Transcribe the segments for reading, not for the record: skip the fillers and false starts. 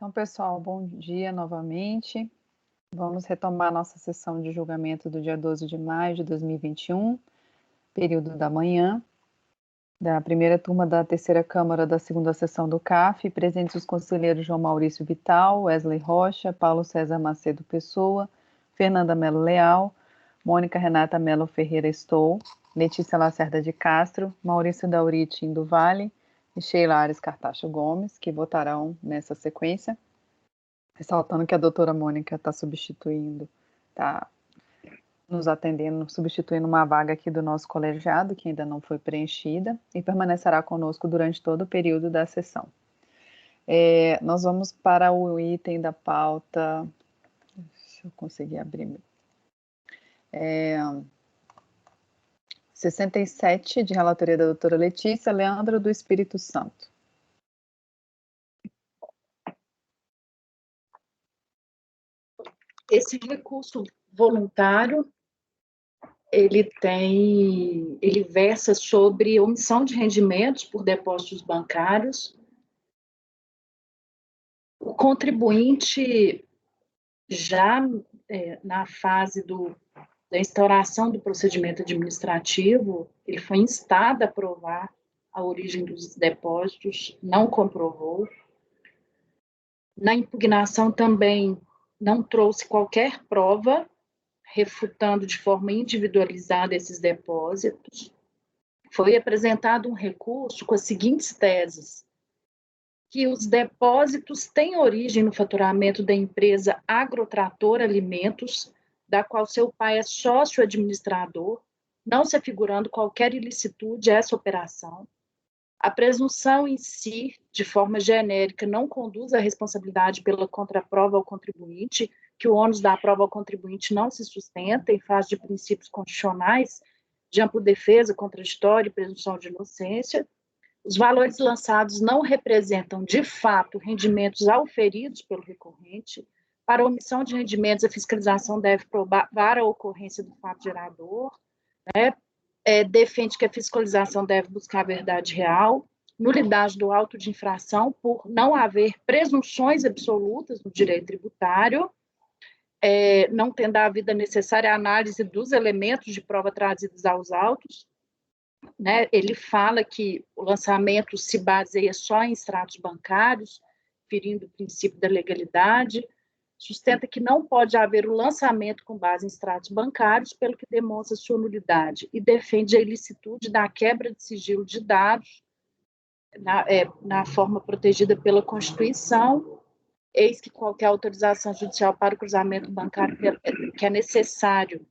Então, pessoal, bom dia novamente. Vamos retomar nossa sessão de julgamento do dia 12 de maio de 2021, período da manhã, da primeira turma da terceira Câmara da segunda sessão do CAF, presentes os conselheiros João Maurício Vital, Wesley Rocha, Paulo César Macedo Pessoa, Fernanda Melo Leal, Mônica Renata Melo Ferreira Estou, Letícia Lacerda de Castro, Maurício Dauriti do Vale e Sheila Ares Cartacho Gomes, que votarão nessa sequência. Ressaltando que a doutora Mônica está nos atendendo, substituindo uma vaga aqui do nosso colegiado, que ainda não foi preenchida, e permanecerá conosco durante todo o período da sessão. Nós vamos para o item da pauta, deixa eu conseguir abrir, 67, de relatoria da doutora Letícia Leandro do Espírito Santo. Esse recurso voluntário, ele versa sobre omissão de rendimentos por depósitos bancários. O contribuinte, já na fase da instauração do procedimento administrativo, ele foi instado a provar a origem dos depósitos, não comprovou. Na impugnação também não trouxe qualquer prova refutando de forma individualizada esses depósitos. Foi apresentado um recurso com as seguintes teses: que os depósitos têm origem no faturamento da empresa Agrotrator Alimentos, da qual seu pai é sócio administrador, não se afigurando qualquer ilicitude a essa operação. A presunção em si, de forma genérica, não conduz à responsabilidade pela contraprova ao contribuinte, que o ônus da prova ao contribuinte não se sustenta em face de princípios constitucionais de ampla defesa, contraditório e presunção de inocência. Os valores lançados não representam, de fato, rendimentos auferidos pelo recorrente. Para a omissão de rendimentos, a fiscalização deve provar a ocorrência do fato gerador, né? Defende que a fiscalização deve buscar a verdade real, nulidade do auto de infração por não haver presunções absolutas no direito tributário, não tendo havido a necessária análise dos elementos de prova trazidos aos autos, né? Ele fala que o lançamento se baseia só em extratos bancários, ferindo o princípio da legalidade, sustenta que não pode haver o lançamento com base em extratos bancários, pelo que demonstra sua nulidade, e defende a ilicitude da quebra de sigilo de dados na forma protegida pela Constituição, eis que qualquer autorização judicial para o cruzamento bancário que é necessário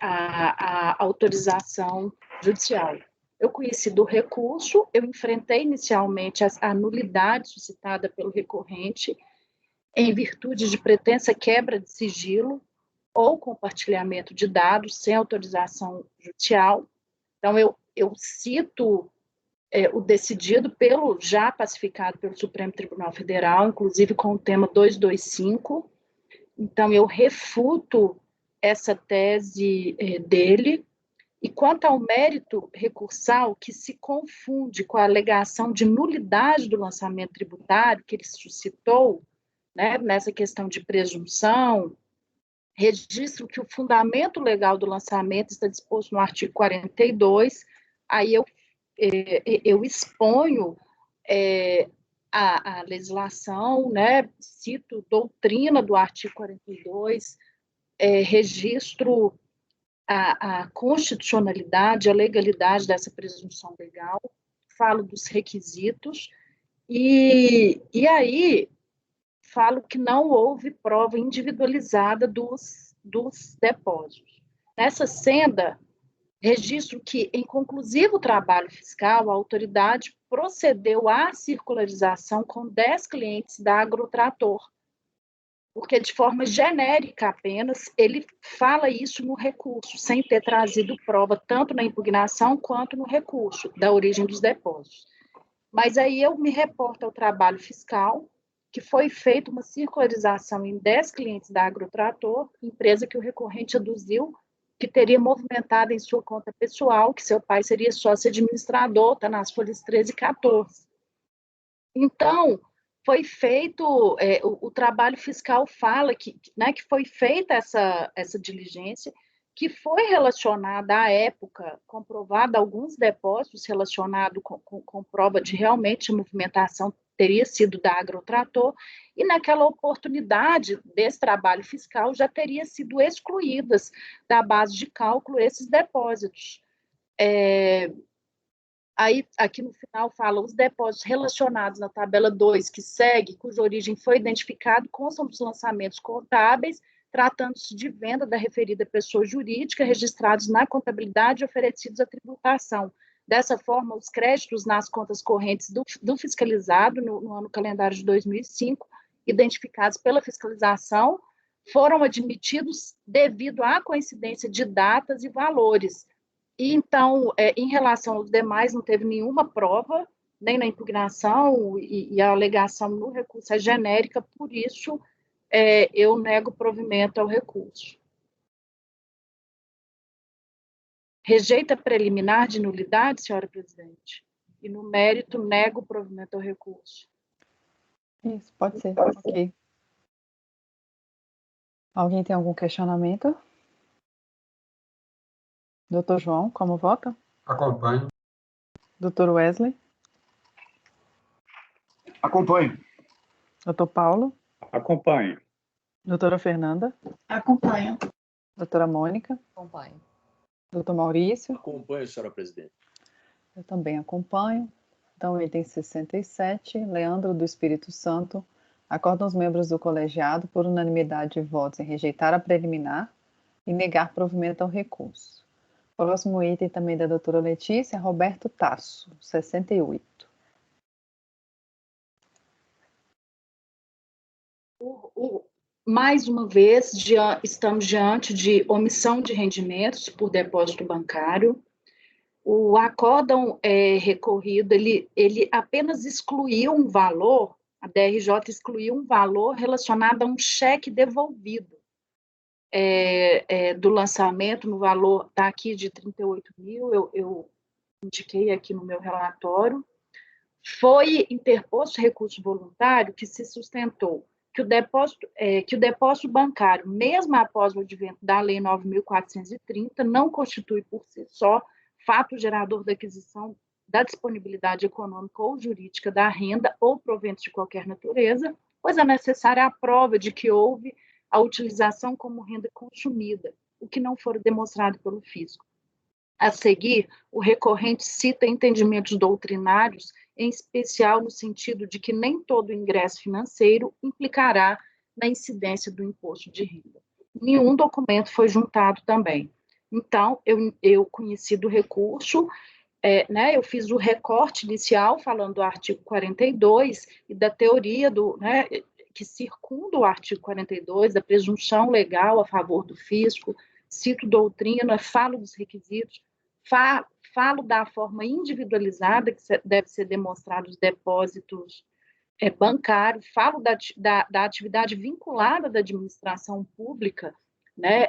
a autorização judicial. Eu conheci do recurso, eu enfrentei inicialmente a nulidade suscitada pelo recorrente em virtude de pretensa quebra de sigilo ou compartilhamento de dados sem autorização judicial. Então, eu cito o decidido já pacificado pelo Supremo Tribunal Federal, inclusive com o tema 225. Então, eu refuto essa tese dele. E quanto ao mérito recursal, que se confunde com a alegação de nulidade do lançamento tributário que ele suscitou, né, nessa questão de presunção, registro que o fundamento legal do lançamento está disposto no artigo 42, aí eu exponho a legislação, né, cito doutrina do artigo 42, registro a constitucionalidade, a legalidade dessa presunção legal, falo dos requisitos, e aí falo que não houve prova individualizada dos depósitos. Nessa senda, registro que, em conclusivo trabalho fiscal, a autoridade procedeu à circularização com 10 clientes da Agrotrator, porque de forma genérica apenas, ele fala isso no recurso, sem ter trazido prova tanto na impugnação quanto no recurso da origem dos depósitos. Mas aí eu me reporto ao trabalho fiscal, que foi feita uma circularização em 10 clientes da Agrotrator, empresa que o recorrente aduziu que teria movimentado em sua conta pessoal, que seu pai seria sócio administrador, está nas folhas 13 e 14. Então, foi feito, o trabalho fiscal fala que, né, que foi feita essa diligência, que foi relacionada à época, comprovada alguns depósitos relacionados com prova de realmente movimentação teria sido da Agrotrator, e naquela oportunidade desse trabalho fiscal já teria sido excluídas da base de cálculo esses depósitos. Aí, aqui no final, fala os depósitos relacionados na tabela 2, que segue, cuja origem foi identificada, constam dos lançamentos contábeis, tratando-se de venda da referida pessoa jurídica, registrados na contabilidade e oferecidos à tributação. Dessa forma, os créditos nas contas correntes do fiscalizado, no ano calendário de 2005, identificados pela fiscalização, foram admitidos devido à coincidência de datas e valores. E, então, em relação aos demais, não teve nenhuma prova, nem na impugnação, e a alegação no recurso é genérica, por isso eu nego provimento ao recurso. Rejeita preliminar de nulidade, senhora presidente? E no mérito, nego provimento ao recurso. Isso, pode ser, ok. Alguém tem algum questionamento? Doutor João, como vota? Acompanho. Doutor Wesley? Acompanho. Doutor Paulo? Acompanho. Doutora Fernanda? Acompanho. Doutora Mônica? Acompanho. Doutor Maurício? Acompanho, senhora presidente. Eu também acompanho. Então, item 67, Leandro do Espírito Santo, acordam os membros do colegiado por unanimidade de votos em rejeitar a preliminar e negar provimento ao recurso. Próximo item também da doutora Letícia, Roberto Tasso, 68. Mais uma vez, estamos diante de omissão de rendimentos por depósito bancário. O acórdão recorrido, ele apenas excluiu um valor, a DRJ excluiu um valor relacionado a um cheque devolvido do lançamento, no valor, está aqui de 38 mil, eu indiquei aqui no meu relatório. Foi interposto recurso voluntário que se sustentou que o depósito bancário, mesmo após o advento da Lei 9.430, não constitui por si só fato gerador da aquisição da disponibilidade econômica ou jurídica da renda ou proventos de qualquer natureza, pois é necessária a prova de que houve a utilização como renda consumida, o que não for demonstrado pelo fisco. A seguir, o recorrente cita entendimentos doutrinários, em especial no sentido de que nem todo ingresso financeiro implicará na incidência do imposto de renda. Nenhum documento foi juntado também. Então, eu conheci do recurso, eu fiz o recorte inicial, falando do artigo 42 e da teoria que circunda o artigo 42, da presunção legal a favor do fisco, cito doutrina, falo dos requisitos, falo da forma individualizada que deve ser demonstrado os depósitos bancários, falo da atividade vinculada da administração pública, né,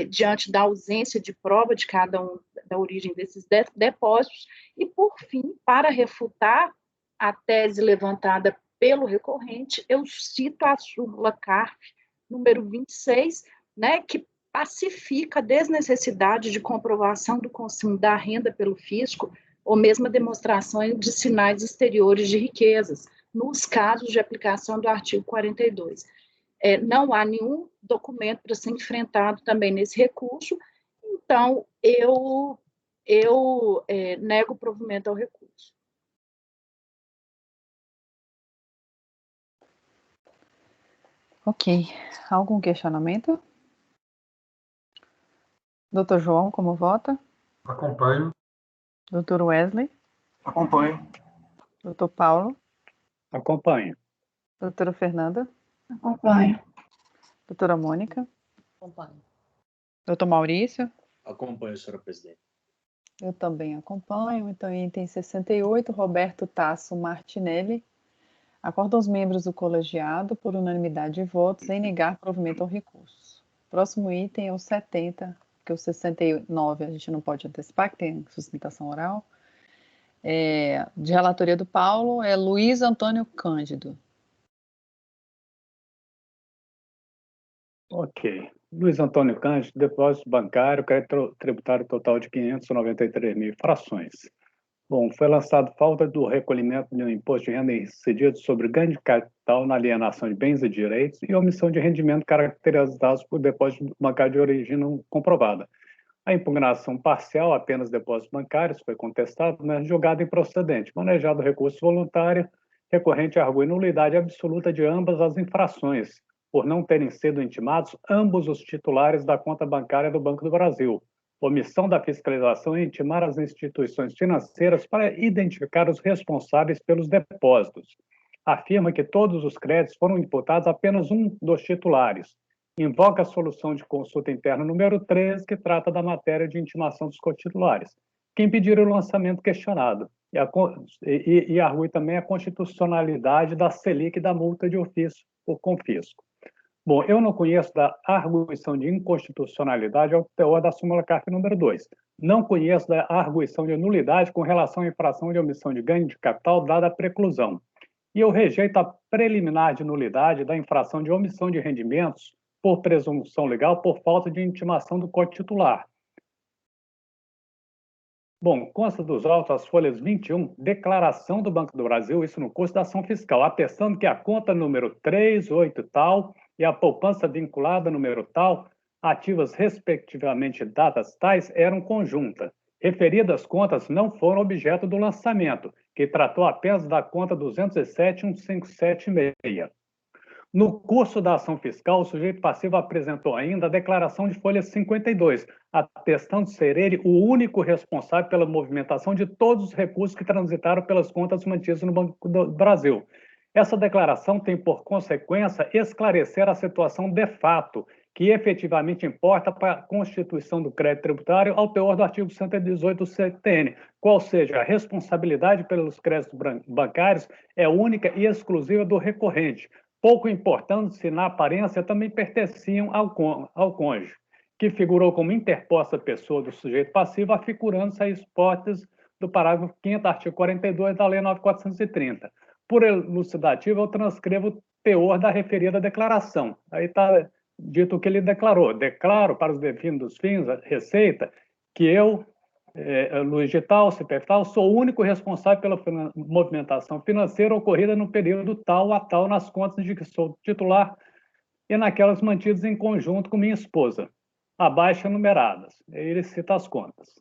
diante da ausência de prova de cada um, da origem desses depósitos, e, por fim, para refutar a tese levantada pelo recorrente, eu cito a súmula CARF, número 26, né, que pacifica a desnecessidade de comprovação do consumo da renda pelo fisco, ou mesmo a demonstração de sinais exteriores de riquezas, nos casos de aplicação do artigo 42. Não há nenhum documento para ser enfrentado também nesse recurso, então eu nego o provimento ao recurso. Ok. Algum questionamento? Doutor João, como vota? Acompanho. Doutor Wesley? Acompanho. Doutor Paulo? Acompanho. Doutora Fernanda? Acompanho. Doutora Mônica? Acompanho. Doutor Maurício? Acompanho, senhora presidente. Eu também acompanho. Então, item 68, Roberto Tasso Martinelli. Acordam os membros do colegiado, por unanimidade de votos, em negar provimento ao recurso. Próximo item é o 70, porque o 69 a gente não pode antecipar, que tem sustentação oral. De relatoria do Paulo, é Luiz Antônio Cândido. Ok. Luiz Antônio Cândido, depósito bancário, crédito tributário total de 593 mil frações. Bom, foi lançado falta do recolhimento de um imposto de renda incidido sobre ganho de capital na alienação de bens e direitos e omissão de rendimento caracterizados por depósito bancário de origem não comprovada. A impugnação parcial, apenas depósitos bancários, foi contestada, mas julgada improcedente. Manejado o recurso voluntário, recorrente argui nulidade absoluta de ambas as infrações, por não terem sido intimados ambos os titulares da conta bancária do Banco do Brasil. Omissão da fiscalização e intimar as instituições financeiras para identificar os responsáveis pelos depósitos. Afirma que todos os créditos foram imputados a apenas um dos titulares. Invoca a solução de consulta interna número 13, que trata da matéria de intimação dos cotitulares, que impediram o lançamento questionado. E argui também a constitucionalidade da Selic e da multa de ofício por confisco. Bom, eu não conheço da arguição de inconstitucionalidade ao teor da súmula CARF número 2. Não conheço da arguição de nulidade com relação à infração de omissão de ganho de capital dada a preclusão. E eu rejeito a preliminar de nulidade da infração de omissão de rendimentos por presunção legal por falta de intimação do cotitular. Bom, consta dos autos as folhas 21, declaração do Banco do Brasil, isso no curso da ação fiscal, atestando que a conta número 38 tal e a poupança vinculada número tal, ativas respectivamente datas tais, eram conjunta. Referidas contas não foram objeto do lançamento, que tratou apenas da conta 207.157.6. No curso da ação fiscal, o sujeito passivo apresentou ainda a declaração de folha 52, atestando ser ele o único responsável pela movimentação de todos os recursos que transitaram pelas contas mantidas no Banco do Brasil. Essa declaração tem por consequência esclarecer a situação de fato, que efetivamente importa para a constituição do crédito tributário ao teor do artigo 118 do CTN, qual seja, a responsabilidade pelos créditos bancários é única e exclusiva do recorrente, pouco importando se na aparência também pertenciam ao cônjuge, que figurou como interposta pessoa do sujeito passivo, afigurando-se a hipótese do parágrafo 5º, artigo 42 da Lei 9.430. Por elucidativo, eu transcrevo o teor da referida declaração. Aí está dito o que ele declarou. Declaro para os definidos fins, a Receita, que eu, Luiz de tal, CPF tal, sou o único responsável pela movimentação financeira ocorrida no período tal a tal nas contas de que sou titular e naquelas mantidas em conjunto com minha esposa, abaixo enumeradas. Ele cita as contas.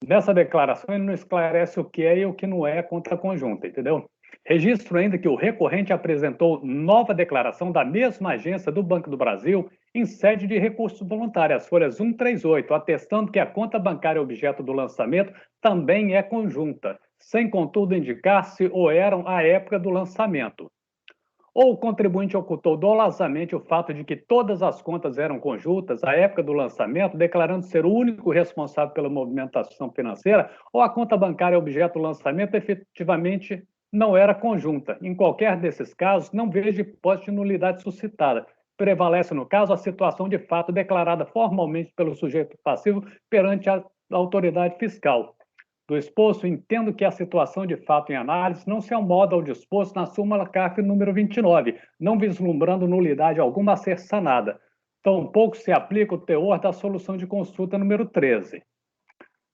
Nessa declaração, ele não esclarece o que é e o que não é conta conjunta, entendeu? Registro ainda que o recorrente apresentou nova declaração da mesma agência do Banco do Brasil em sede de recurso voluntário, as folhas 138, atestando que a conta bancária objeto do lançamento também é conjunta, sem contudo indicar se o eram à época do lançamento. Ou o contribuinte ocultou dolosamente o fato de que todas as contas eram conjuntas à época do lançamento, declarando ser o único responsável pela movimentação financeira, ou a conta bancária objeto do lançamento efetivamente não era conjunta. Em qualquer desses casos, não vejo hipótese de nulidade suscitada. Prevalece, no caso, a situação de fato declarada formalmente pelo sujeito passivo perante a autoridade fiscal. Do exposto, entendo que a situação de fato em análise não se amoda ao disposto na súmula CARF número 29, não vislumbrando nulidade alguma a ser sanada. Tampouco se aplica o teor da solução de consulta número 13.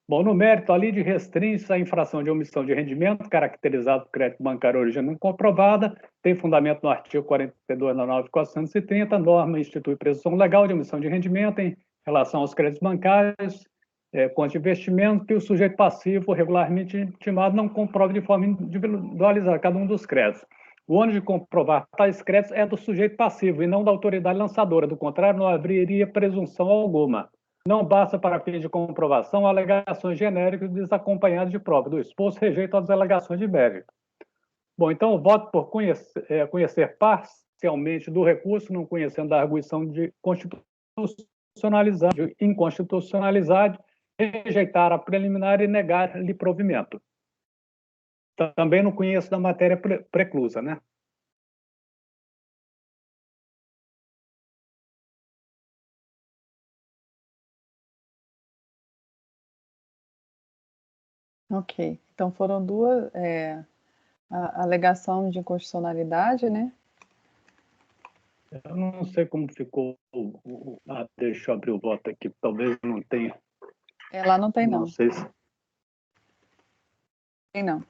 Bom, no mérito, a lide restringe a infração de omissão de rendimento, caracterizado por crédito bancário origem não comprovada, tem fundamento no artigo 42 da 9.430, a norma institui presunção legal de omissão de rendimento em relação aos créditos bancários, conta de investimento, que o sujeito passivo regularmente intimado não comprove de forma individualizada cada um dos créditos. O ônus de comprovar tais créditos é do sujeito passivo e não da autoridade lançadora, do contrário, não haveria presunção alguma. Não basta para fins de comprovação alegações genéricas desacompanhadas de prova. Do exposto, rejeito as alegações de mérito. Bom, então, eu voto por conhecer parcialmente do recurso, não conhecendo da arguição de inconstitucionalidade, rejeitar a preliminar e negar-lhe provimento. Também não conheço da matéria preclusa, né? Ok. Então foram duas. A alegação de inconstitucionalidade, né? Eu não sei como ficou. Deixa eu abrir o voto aqui, talvez não tenha. Lá não tem, não. Não sei se. Tem, não.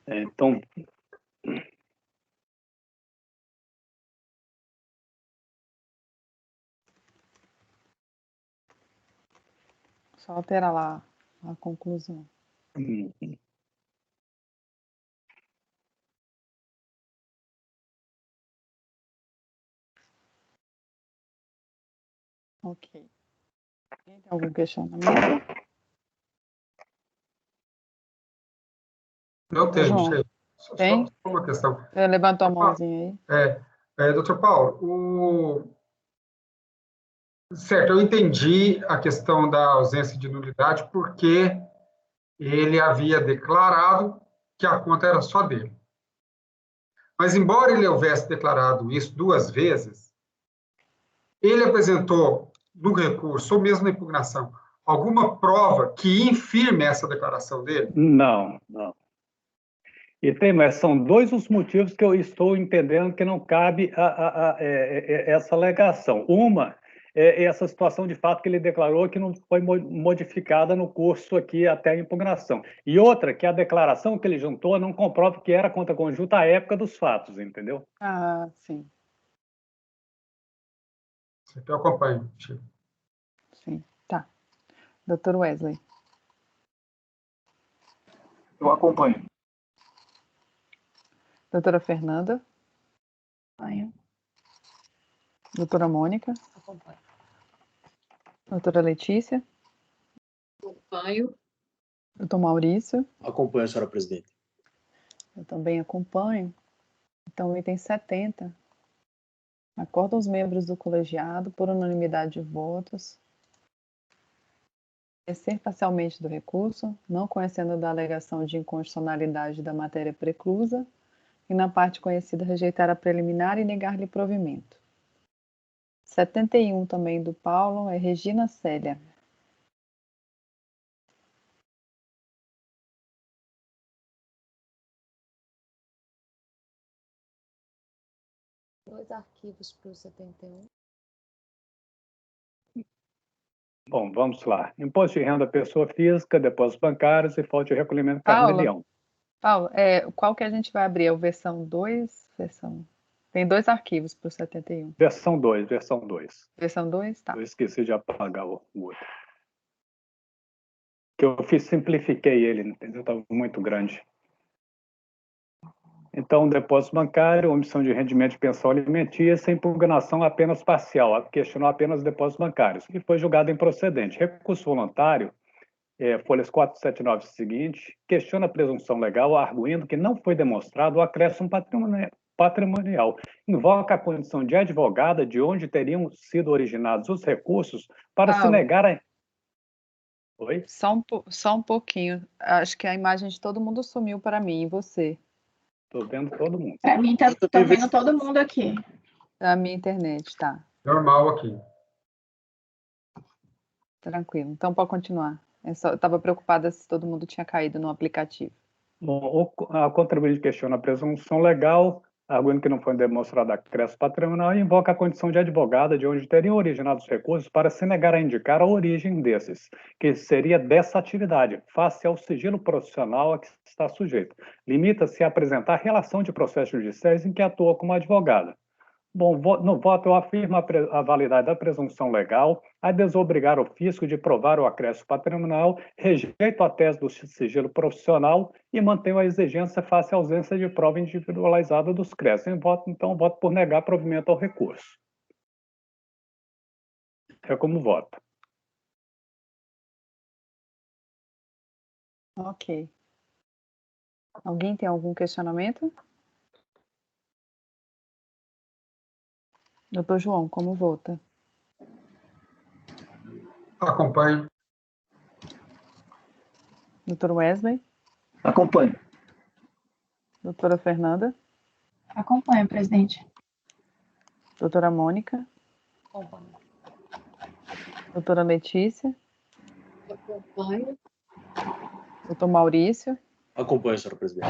Então, Só alterar lá a conclusão. Ok. Tem algum questionamento? Eu tenho, João, Sheila. tem? Só uma questão. Levantou a mãozinha aí. Doutor Paulo, certo, eu entendi a questão da ausência de nulidade porque ele havia declarado que a conta era só dele. Mas, embora ele houvesse declarado isso duas vezes, ele apresentou no recurso, ou mesmo na impugnação, alguma prova que infirme essa declaração dele? não. Mas são dois os motivos que eu estou entendendo que não cabe essa alegação. Uma é essa situação de fato que ele declarou que não foi modificada no curso aqui até a impugnação. E outra, que a declaração que ele juntou não comprova que era conta conjunta à época dos fatos, entendeu? Sim. Eu acompanho, Chico. Sim, tá. Doutor Wesley. Eu acompanho. Doutora Fernanda. Acompanho. Doutora Mônica. Acompanho. Doutora Letícia. Acompanho. Doutor Maurício. Acompanho, senhora presidente. Eu também acompanho. Então, item 70. Acordam os membros do colegiado, por unanimidade de votos, conhecer parcialmente do recurso, não conhecendo da alegação de inconstitucionalidade da matéria preclusa, e na parte conhecida rejeitar a preliminar e negar-lhe provimento. 71 também do Paulo é Regina Célia. Dois arquivos para o 71. Bom, vamos lá. Imposto de renda pessoa física, depósitos bancários e fonte de recolhimento carnê-leão. Paulo, qual que a gente vai abrir? É o versão 2? Tem dois arquivos para o 71. Versão 2. Versão 2? Tá. Eu esqueci de apagar o outro. Que eu simplifiquei ele, entendeu? Estava muito grande. Então, depósito bancário, omissão de rendimento de pensão alimentícia, impugnação apenas parcial, questionou apenas depósitos bancários, e foi julgado improcedente. Recurso voluntário, folhas 479 seguinte, questiona a presunção legal, arguindo que não foi demonstrado o acréscimo patrimonial. Invoca a condição de advogada de onde teriam sido originados os recursos para se negar a... Oi? Só um pouquinho. Acho que a imagem de todo mundo sumiu para mim. E você? Estou vendo todo mundo. Para mim, tô vendo todo mundo aqui. A minha internet, tá. Normal aqui. Tranquilo. Então, pode continuar. Eu estava preocupada se todo mundo tinha caído no aplicativo. Bom, a contribuinte questiona a presunção legal, arguindo que não foi demonstrado acréscimo patrimonial, e invoca a condição de advogada de onde teriam originado os recursos para se negar a indicar a origem desses, que seria dessa atividade, face ao sigilo profissional a que está sujeito. Limita-se a apresentar relação de processos judiciais em que atua como advogada. Bom, no voto eu afirmo a validade da presunção legal, a desobrigar o fisco de provar o acréscimo patrimonial, rejeito a tese do sigilo profissional e mantenho a exigência face à ausência de prova individualizada dos créditos. Então, voto por negar provimento ao recurso. É como voto. Ok. Alguém tem algum questionamento? Doutor João, como vota? Acompanho. Doutor Wesley? Acompanho. Doutora Fernanda? Acompanho, presidente. Doutora Mônica? Acompanho. Doutora Letícia? Acompanho. Doutor Maurício? Acompanho, senhora presidente.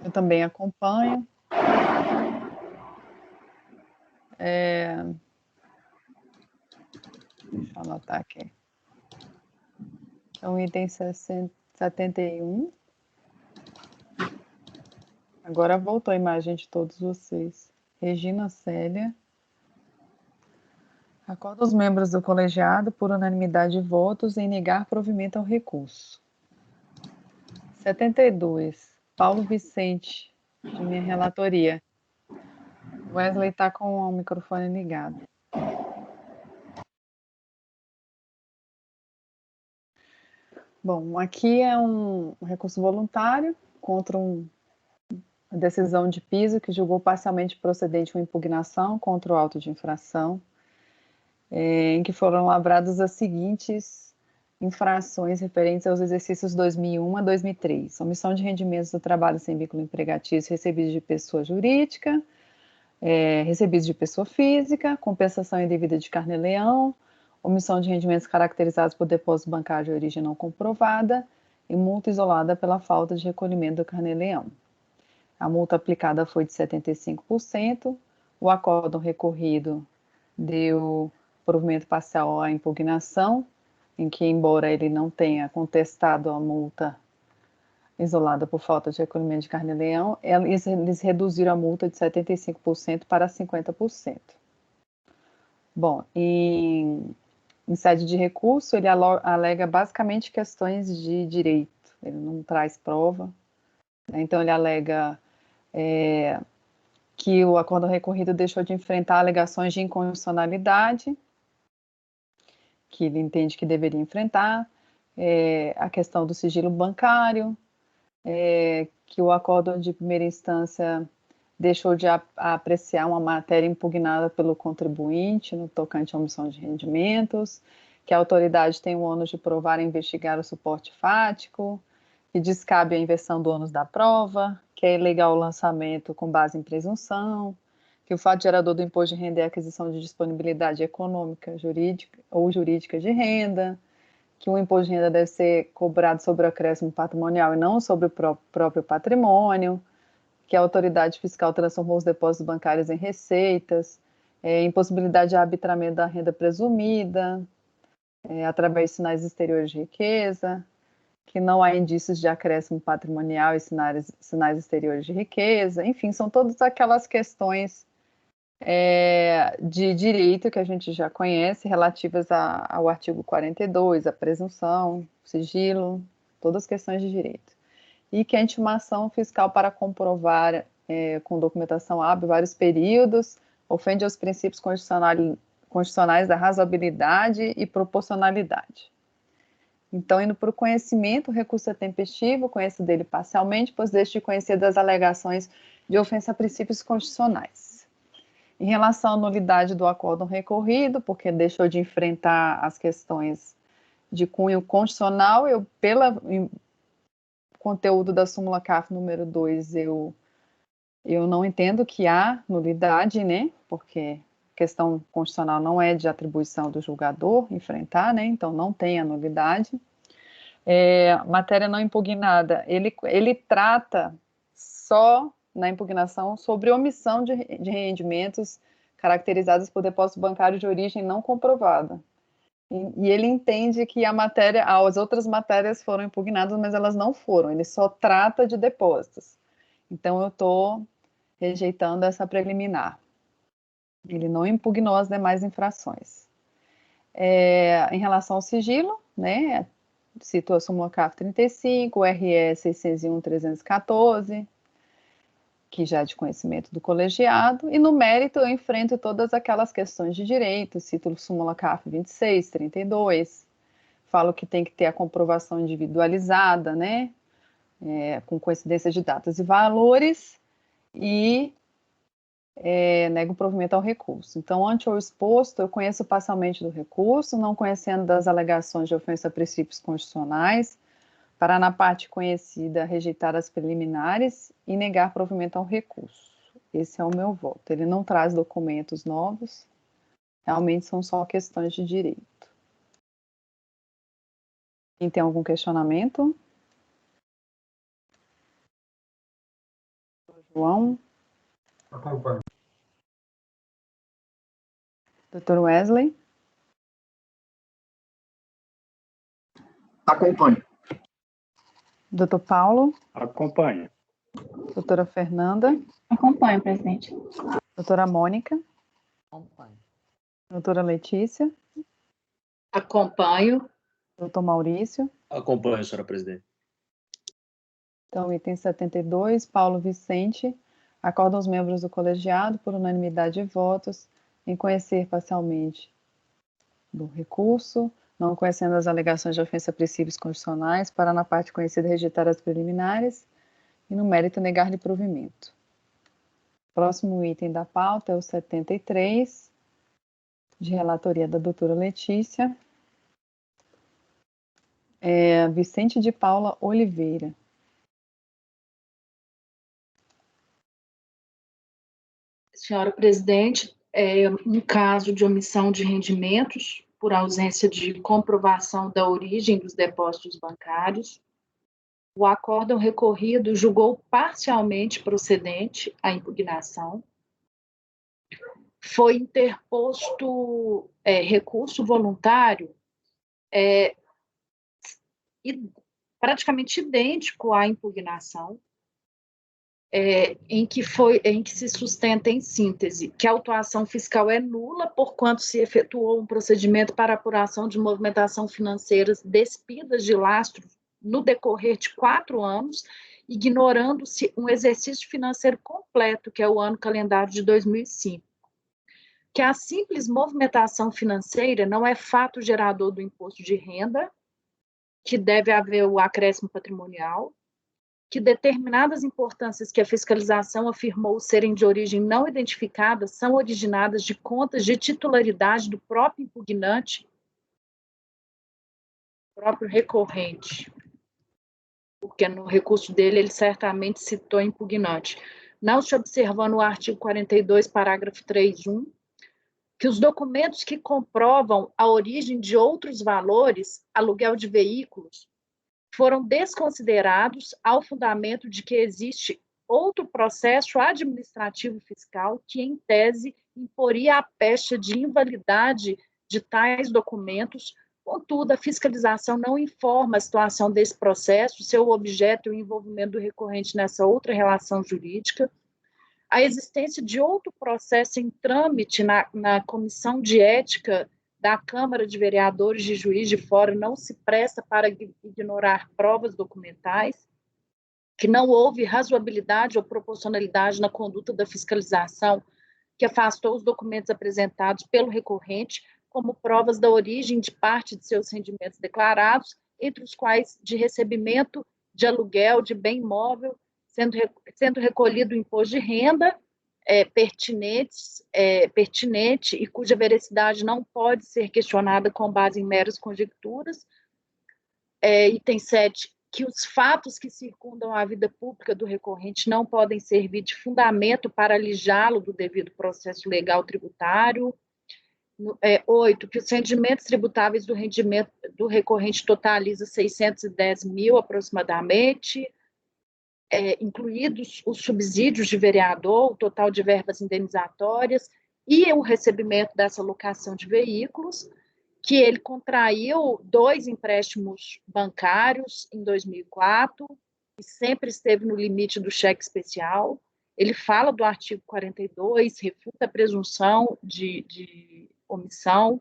Eu também acompanho. Deixa eu anotar aqui. Então, item 71. Agora voltou a imagem de todos vocês. Regina Célia. Acorda os membros do colegiado, por unanimidade de votos, em negar provimento ao recurso. 72. Paulo Vicente, de minha relatoria. Wesley está com o microfone ligado. Bom, aqui é um recurso voluntário contra uma decisão de piso que julgou parcialmente procedente uma impugnação contra o auto de infração, em que foram lavradas as seguintes infrações referentes aos exercícios 2001 a 2003. Omissão de rendimentos do trabalho sem vínculo empregatício recebidos de pessoa jurídica, recebidos de pessoa física, compensação indevida de carnê-leão, omissão de rendimentos caracterizados por depósito bancário de origem não comprovada e multa isolada pela falta de recolhimento do carnê-leão. A multa aplicada foi de 75%, o acórdão recorrido deu provimento parcial à impugnação, em que, embora ele não tenha contestado a multa isolada por falta de recolhimento de carnê-leão, eles reduziram a multa de 75% para 50%. Bom, em sede de recurso, ele alega basicamente questões de direito, ele não traz prova, né? Então ele alega que o acordo recorrido deixou de enfrentar alegações de inconstitucionalidade, que ele entende que deveria enfrentar, a questão do sigilo bancário, que o acordo de primeira instância deixou de apreciar uma matéria impugnada pelo contribuinte no tocante à omissão de rendimentos, que a autoridade tem o ônus de provar e investigar o suporte fático, que descabe a inversão do ônus da prova, que é ilegal o lançamento com base em presunção, que o fato gerador do imposto de renda é a aquisição de disponibilidade econômica, jurídica ou jurídica de renda, que o imposto de renda deve ser cobrado sobre o acréscimo patrimonial e não sobre o próprio patrimônio, que a autoridade fiscal transformou os depósitos bancários em receitas, impossibilidade de arbitramento da renda presumida, através de sinais exteriores de riqueza, que não há indícios de acréscimo patrimonial e sinais exteriores de riqueza, enfim, são todas aquelas questões de direito que a gente já conhece, relativas ao artigo 42, a presunção, sigilo, todas as questões de direito. E que a intimação fiscal para comprovar com documentação hábil vários períodos ofende aos princípios constitucionais da razoabilidade e proporcionalidade. Então, indo para o conhecimento, o recurso é tempestivo, conheço dele parcialmente, pois deixo de conhecer das alegações de ofensa a princípios constitucionais. Em relação à nulidade do acórdão recorrido, porque deixou de enfrentar as questões de cunho constitucional, pelo conteúdo da súmula CAF número 2, eu não entendo que há nulidade, né? Porque questão constitucional não é de atribuição do julgador enfrentar, né? Então não tem a nulidade. Matéria não impugnada, ele trata só na impugnação sobre omissão de rendimentos caracterizados por depósito bancário de origem não comprovada. E ele entende que as outras matérias foram impugnadas, mas elas não foram, ele só trata de depósitos. Então, eu estou rejeitando essa preliminar. Ele não impugnou as demais infrações. Em relação ao sigilo, né, citou a súmula CAF 35, o RE 601/314, que já é de conhecimento do colegiado, e no mérito eu enfrento todas aquelas questões de direito, cito súmula CAF 26, 32, falo que tem que ter a comprovação individualizada, né, com coincidência de datas e valores, e nego provimento ao recurso. Então, ante o exposto, eu conheço parcialmente do recurso, não conhecendo das alegações de ofensa a princípios constitucionais, para, na parte conhecida, rejeitar as preliminares e negar provimento ao recurso. Esse é o meu voto. Ele não traz documentos novos, realmente são só questões de direito. Quem tem algum questionamento? João? Acompanho. Dr. Wesley? Acompanho. Dr. Paulo? Acompanho. Doutora Fernanda? Acompanho, presidente. Doutora Mônica? Acompanho. Doutora Letícia? Acompanho. Doutor Maurício? Acompanho, senhora presidente. Então, item 72, Paulo Vicente, acordam os membros do colegiado, por unanimidade de votos, em conhecer parcialmente do recurso, não conhecendo as alegações de ofensa a princípios constitucionais, para, na parte conhecida, rejeitar as preliminares e, no mérito, negar-lhe provimento. Próximo item da pauta é o 73, de relatoria da doutora Letícia. Vicente de Paula Oliveira. Senhora presidente, um caso de omissão de rendimentos por ausência de comprovação da origem dos depósitos bancários. O acórdão recorrido julgou parcialmente procedente a impugnação. Foi interposto recurso voluntário praticamente idêntico à impugnação, em que se sustenta, em síntese, que a autuação fiscal é nula, porquanto se efetuou um procedimento para apuração de movimentação financeiras despidas de lastro no decorrer de 4 anos, ignorando-se um exercício financeiro completo, que é o ano calendário de 2005. Que a simples movimentação financeira não é fato gerador do imposto de renda, que deve haver o acréscimo patrimonial, que determinadas importâncias que a fiscalização afirmou serem de origem não identificada são originadas de contas de titularidade do próprio impugnante, próprio recorrente, porque no recurso dele ele certamente citou impugnante. Não se observando o artigo 42, parágrafo 3.1, que os documentos que comprovam a origem de outros valores, aluguel de veículos, foram desconsiderados ao fundamento de que existe outro processo administrativo fiscal que, em tese, imporia a pecha de invalidade de tais documentos. Contudo, a fiscalização não informa a situação desse processo, seu objeto e o envolvimento do recorrente nessa outra relação jurídica. A existência de outro processo em trâmite na Comissão de Ética da Câmara de Vereadores de Juiz de Fora não se presta para ignorar provas documentais, que não houve razoabilidade ou proporcionalidade na conduta da fiscalização, que afastou os documentos apresentados pelo recorrente como provas da origem de parte de seus rendimentos declarados, entre os quais de recebimento de aluguel de bem imóvel, sendo recolhido o imposto de renda, pertinente e cuja veracidade não pode ser questionada com base em meras conjecturas. Item 7, que os fatos que circundam a vida pública do recorrente não podem servir de fundamento para alijá-lo do devido processo legal tributário. 8, que os rendimentos tributáveis do rendimento do recorrente totaliza 610 mil aproximadamente, incluídos os subsídios de vereador, o total de verbas indenizatórias e o recebimento dessa locação de veículos, que ele contraiu 2 empréstimos bancários em 2004 e sempre esteve no limite do cheque especial. Ele fala do artigo 42, refuta a presunção de omissão.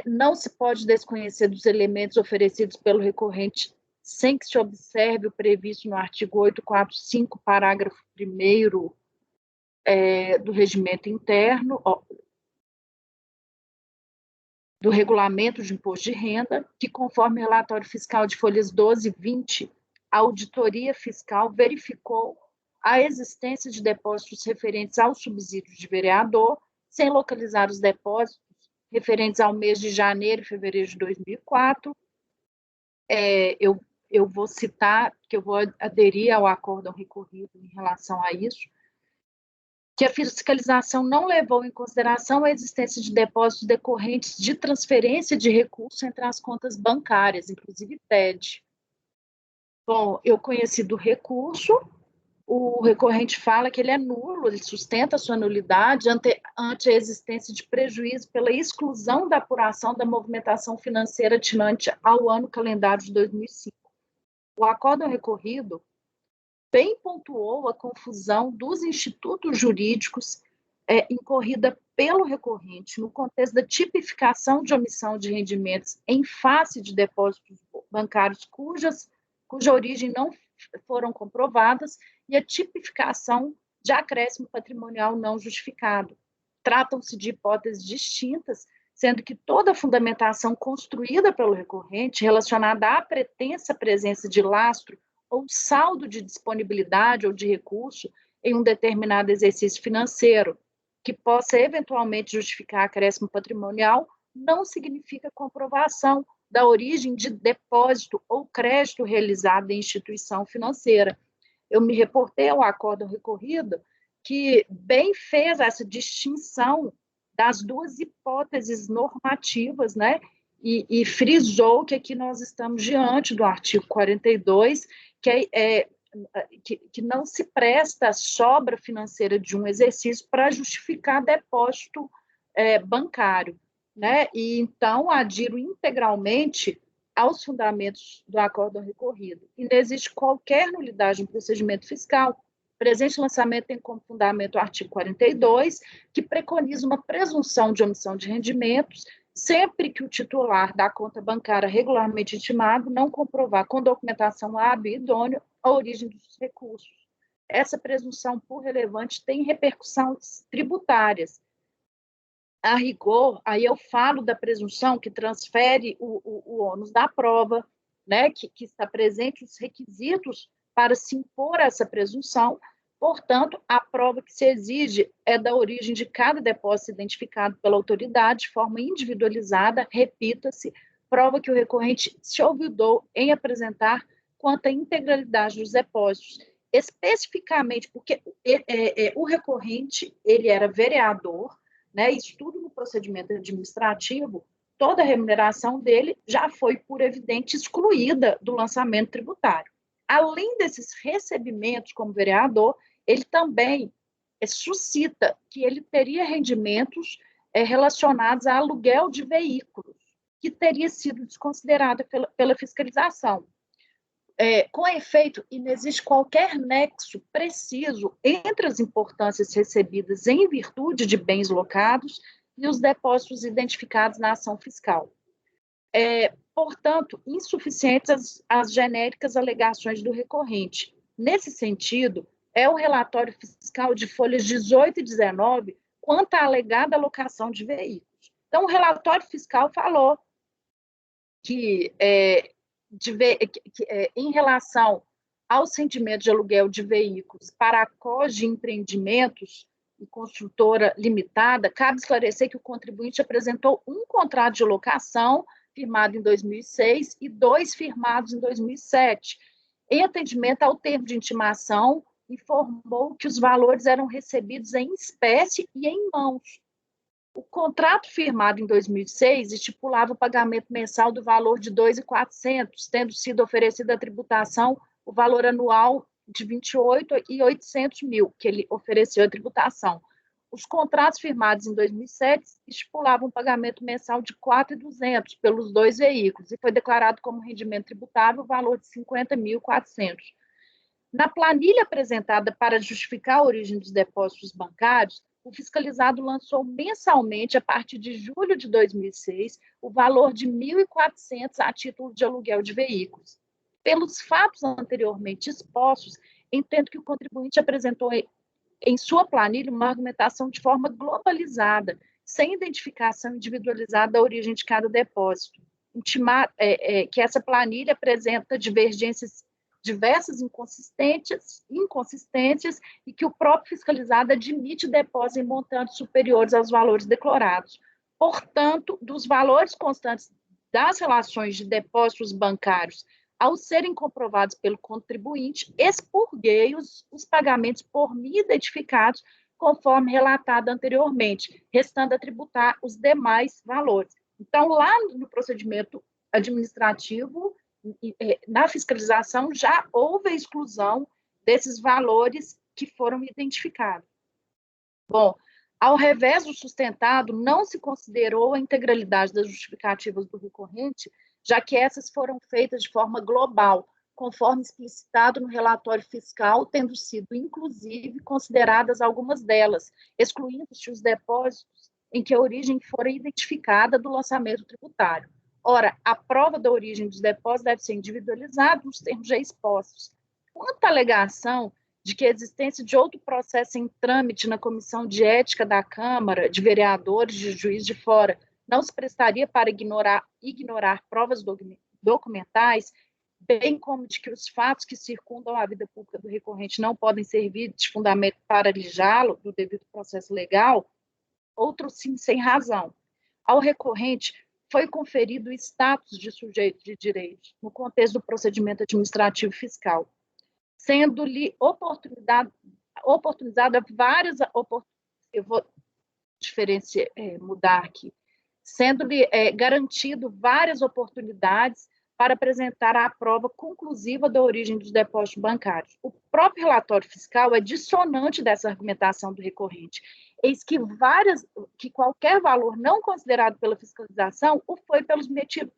Não se pode desconhecer dos elementos oferecidos pelo recorrente sem que se observe o previsto no artigo 845, parágrafo 1º do regimento interno, do regulamento de imposto de renda, que, conforme o relatório fiscal de folhas 12 e 20, a auditoria fiscal verificou a existência de depósitos referentes ao subsídio de vereador, sem localizar os depósitos referentes ao mês de janeiro e fevereiro de 2004. Eu vou citar, que eu vou aderir ao acórdão recorrido em relação a isso, que a fiscalização não levou em consideração a existência de depósitos decorrentes de transferência de recursos entre as contas bancárias, inclusive TED. Bom, eu conheci do recurso, o recorrente fala que ele é nulo, ele sustenta a sua nulidade ante a existência de prejuízo pela exclusão da apuração da movimentação financeira atinente ao ano calendário de 2005. O acórdão recorrido bem pontuou a confusão dos institutos jurídicos incorrida pelo recorrente no contexto da tipificação de omissão de rendimentos em face de depósitos bancários cuja origem não foram comprovadas e a tipificação de acréscimo patrimonial não justificado. Tratam-se de hipóteses distintas, sendo que toda a fundamentação construída pelo recorrente relacionada à pretensa presença de lastro ou saldo de disponibilidade ou de recurso em um determinado exercício financeiro, que possa eventualmente justificar acréscimo patrimonial, não significa comprovação da origem de depósito ou crédito realizado em instituição financeira. Eu me reportei ao acórdão recorrido que bem fez essa distinção das duas hipóteses normativas, né? E frisou que aqui nós estamos diante do artigo 42, que não se presta a sobra financeira de um exercício para justificar depósito bancário, né? E então adiro integralmente aos fundamentos do acórdão recorrido. E não existe qualquer nulidade no procedimento fiscal. O presente lançamento tem como fundamento o artigo 42, que preconiza uma presunção de omissão de rendimentos sempre que o titular da conta bancária regularmente intimado não comprovar com documentação hábil e idônea a origem dos recursos. Essa presunção, por relevante, tem repercussões tributárias. A rigor, aí eu falo da presunção que transfere o ônus da prova, né, que está presente os requisitos para se impor essa presunção. Portanto, a prova que se exige é da origem de cada depósito identificado pela autoridade de forma individualizada, repita-se, prova que o recorrente se olvidou em apresentar quanto à integralidade dos depósitos, especificamente porque o recorrente ele era vereador, né, isso tudo no procedimento administrativo, toda a remuneração dele já foi, por evidente, excluída do lançamento tributário. Além desses recebimentos como vereador, ele também suscita que ele teria rendimentos relacionados a aluguel de veículos, que teria sido desconsiderado pela fiscalização. Com efeito, e não existe qualquer nexo preciso entre as importâncias recebidas em virtude de bens locados e os depósitos identificados na ação fiscal. Portanto, insuficientes as genéricas alegações do recorrente. Nesse sentido, é o relatório fiscal de folhas 18 e 19 quanto à alegada alocação de veículos. Então, o relatório fiscal falou que em relação ao sentimento de aluguel de veículos para a COG Empreendimentos e Construtora Limitada, cabe esclarecer que o contribuinte apresentou um contrato de locação firmado em 2006 e 2 firmados em 2007. Em atendimento ao termo de intimação, informou que os valores eram recebidos em espécie e em mãos. O contrato firmado em 2006 estipulava o pagamento mensal do valor de R$ 2.400, tendo sido oferecida a tributação o valor anual de R$ 28.800.000, que ele ofereceu a tributação. Os contratos firmados em 2007 estipulavam um pagamento mensal de R$ 4.200 pelos 2 veículos, e foi declarado como rendimento tributável o valor de R$ 50.400. Na planilha apresentada para justificar a origem dos depósitos bancários, o fiscalizado lançou mensalmente, a partir de julho de 2006, o valor de R$ 1.400 a título de aluguel de veículos. Pelos fatos anteriormente expostos, entendo que o contribuinte apresentou em sua planilha uma argumentação de forma globalizada, sem identificação individualizada da origem de cada depósito. Que essa planilha apresenta diversas inconsistências e que o próprio fiscalizado admite depósitos em montantes superiores aos valores declarados. Portanto, dos valores constantes das relações de depósitos bancários, ao serem comprovados pelo contribuinte, expurguei os pagamentos por mim identificados conforme relatado anteriormente, restando a tributar os demais valores. Então, lá no procedimento administrativo, na fiscalização, já houve a exclusão desses valores que foram identificados. Bom, ao revés do sustentado, não se considerou a integralidade das justificativas do recorrente, já que essas foram feitas de forma global, conforme explicitado no relatório fiscal, tendo sido, inclusive, consideradas algumas delas, excluindo-se os depósitos em que a origem fora identificada do lançamento tributário. Ora, a prova da origem dos depósitos deve ser individualizada nos termos já expostos. Quanto à alegação de que a existência de outro processo em trâmite na Comissão de Ética da Câmara, de vereadores, de juiz de fora, não se prestaria para ignorar provas documentais, bem como de que os fatos que circundam a vida pública do recorrente não podem servir de fundamento para alijá-lo do devido processo legal, outro sim, sem razão. Ao recorrente, foi conferido o status de sujeito de direito no contexto do procedimento administrativo fiscal, sendo-lhe oportunizada várias oportunidades, eu vou mudar aqui, sendo-lhe garantido várias oportunidades para apresentar a prova conclusiva da origem dos depósitos bancários. O próprio relatório fiscal é dissonante dessa argumentação do recorrente, eis que qualquer valor não considerado pela fiscalização o foi pelos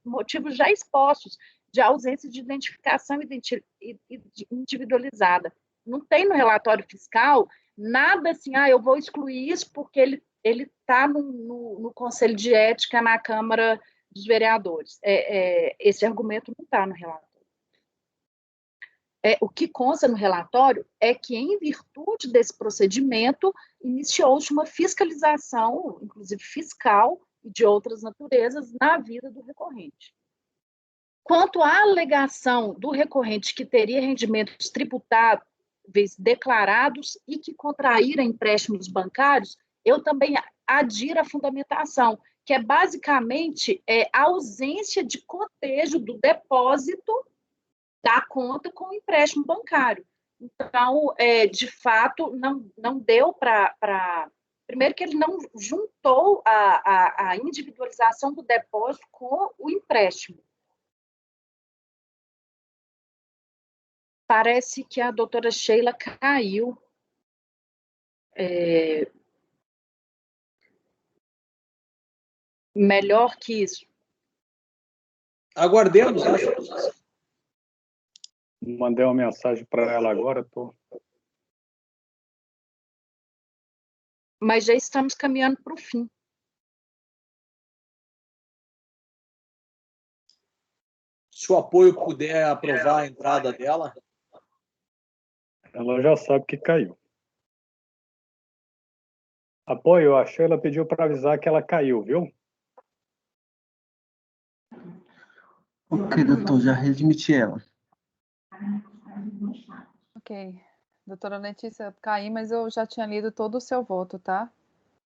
motivos já expostos, de ausência de identificação individualizada. Não tem no relatório fiscal nada assim, eu vou excluir isso porque ele está no Conselho de Ética na Câmara dos Vereadores. Esse argumento não está no relatório. O que consta no relatório é que, em virtude desse procedimento, iniciou-se uma fiscalização, inclusive fiscal, e de outras naturezas, na vida do recorrente. Quanto à alegação do recorrente que teria rendimentos tributáveis declarados e que contraíra empréstimos bancários, eu também adiro à fundamentação, que é basicamente a ausência de cotejo do depósito da conta com o empréstimo bancário. Então, de fato, não deu para... Primeiro que ele não juntou a individualização do depósito com o empréstimo. Parece que a doutora Sheila caiu. Melhor que isso. Aguardemos, né? Mandei uma mensagem para ela agora, Mas já estamos caminhando para o fim. Se o apoio puder aprovar a entrada dela. Ela já sabe que caiu. Apoio, a Sheila pediu para avisar que ela caiu, viu? Ok, doutor, já readmiti ela. Ok. Doutora Letícia, caí, mas eu já tinha lido todo o seu voto, tá?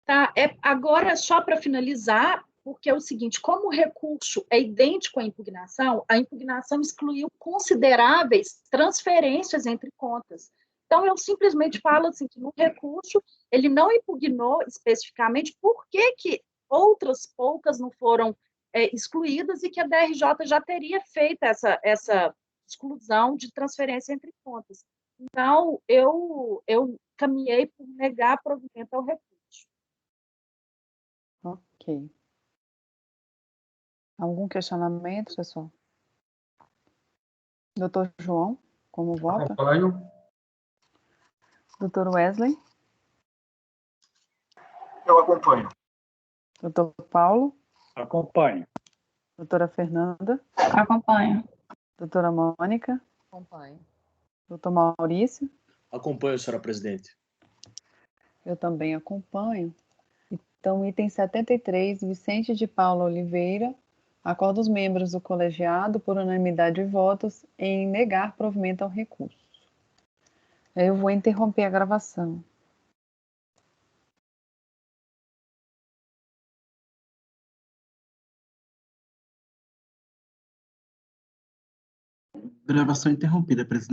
Tá, agora, só para finalizar, porque é o seguinte, como o recurso é idêntico à impugnação, a impugnação excluiu consideráveis transferências entre contas. Então, eu simplesmente falo assim, que no recurso, ele não impugnou especificamente por que outras poucas não foram excluídas e que a DRJ já teria feito essa exclusão de transferência entre contas. Então, eu caminhei por negar provimento ao recurso. Ok. Algum questionamento, pessoal? Doutor João, como vota? Acompanho. Doutor Wesley? Eu acompanho. Doutor Paulo? Acompanho. Doutora Fernanda? Acompanho. Doutora Mônica? Acompanho. Doutor Maurício? Acompanho, senhora presidente. Eu também acompanho. Então, item 73, Vicente de Paula Oliveira, acorda os membros do colegiado, por unanimidade de votos, em negar provimento ao recurso. Eu vou interromper a gravação. Gravação interrompida, presidente.